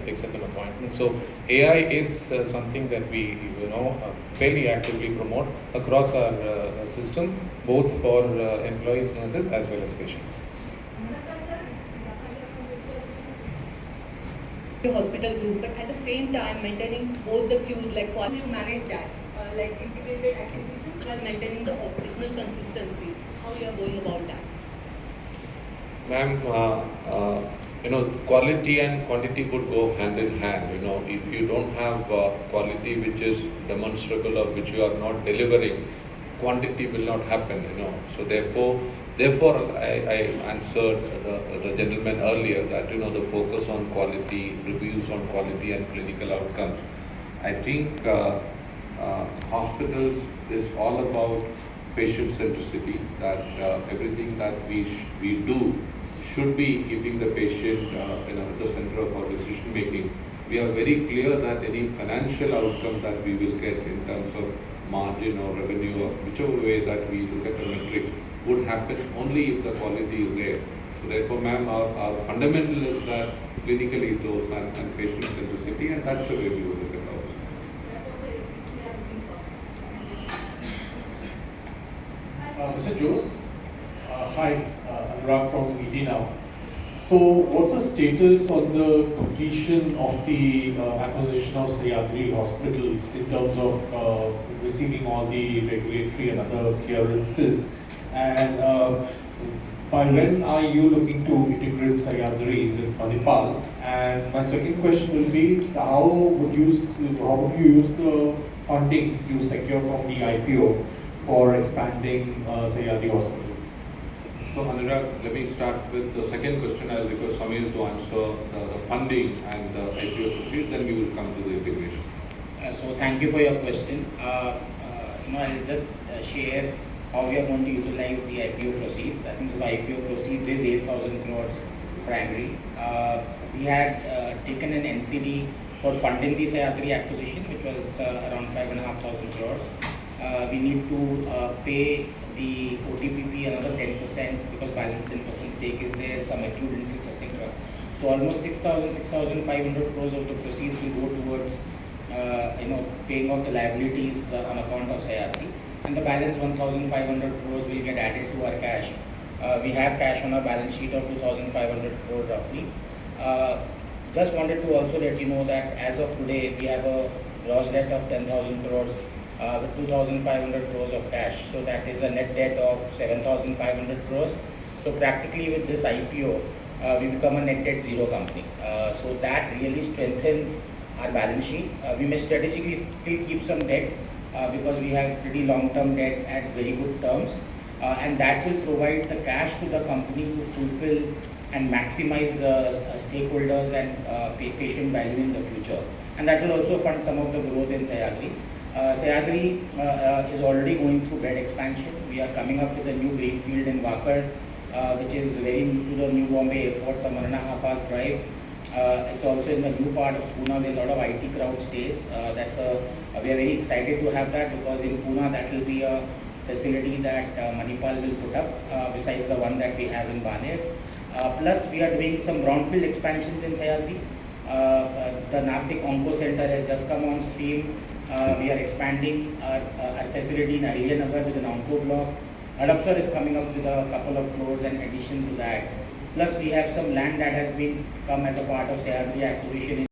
fix up an appointment. So AI is something that we fairly actively promote across our system, both for employees, nurses as well as patients. Hospital group, but at the same time maintaining both the queues, like how do you manage that? Like integrated acquisitions while maintaining the operational consistency. How you are going about that? Ma'am, quality and quantity would go hand in hand. If you don't have quality which is demonstrable or which you are not delivering, quantity will not happen. So therefore, I answered the gentleman earlier that the focus on quality, reviews on quality and clinical outcomes. I think hospitals is all about patient centricity. That everything that we do should be keeping the patient at the center of our decision making. We are very clear that any financial outcome that we will get in terms of margin or revenue or whichever way that we look at the metrics would happen only if the quality is there. So therefore, ma'am, our fundamental is that clinical ethos and patient centricity, and that's the way we would look at ours. Mr. Jose, hi, Anurag from ED now. So, what's the status on the completion of the acquisition of Sahyadri hospitals in terms of receiving all the regulatory and other clearances? And by when are you looking to integrate Sahyadri with Manipal? And my second question will be, how would you use the funding you secure from the IPO for expanding Sahyadri hospitals? So Anurag, let me start with the second question. I'll request Samir to answer the funding and the IPO proceeds, then we will come to the integration. So thank you for your question. I'll just share how we are going to utilize the IPO proceeds. I think the IPO proceeds is 8,000 crores primary. We had taken an NCD for funding the Sahyadri acquisition, which was around 5,500 crores. We need to pay the OTPP another 10% because balance 10% stake is there, some accrued interest, etc. So almost 6,500 crores of the proceeds will go towards paying off the liabilities on account of Sahyadri, and the balance 1,500 crores will get added to our cash. We have cash on our balance sheet of 2,500 crores roughly. Just wanted to also let you know that as of today we have a gross debt of 10,000 crores with 2,500 crores of cash. So that is a net debt of 7,500 crores. So practically with this IPO, we become a net debt zero company. So that really strengthens our balance sheet. We may strategically still keep some debt because we have pretty long-term debt at very good terms. And that will provide the cash to the company to fulfill and maximize stakeholders and patient value in the future. And that will also fund some of the growth in Sahyadri. Sahyadri is already going through bed expansion. We are coming up with a new greenfield in Wakad, which is very new to the New Bombay airport, some 1.5 hours drive. It's also in the new part of Pune where a lot of IT crowd stays. We are very excited to have that because in Pune that will be a facility that Manipal will put up besides the one that we have in Baner. Plus we are doing some brownfield expansions in Sahyadri. The Nasik Onco Center has just come on stream. We are expanding our facility in Ahilya with an onco block. Hadapsar is coming up with a couple of floors in addition to that. Plus we have some land that has been come as a part of Sahyadri acquisition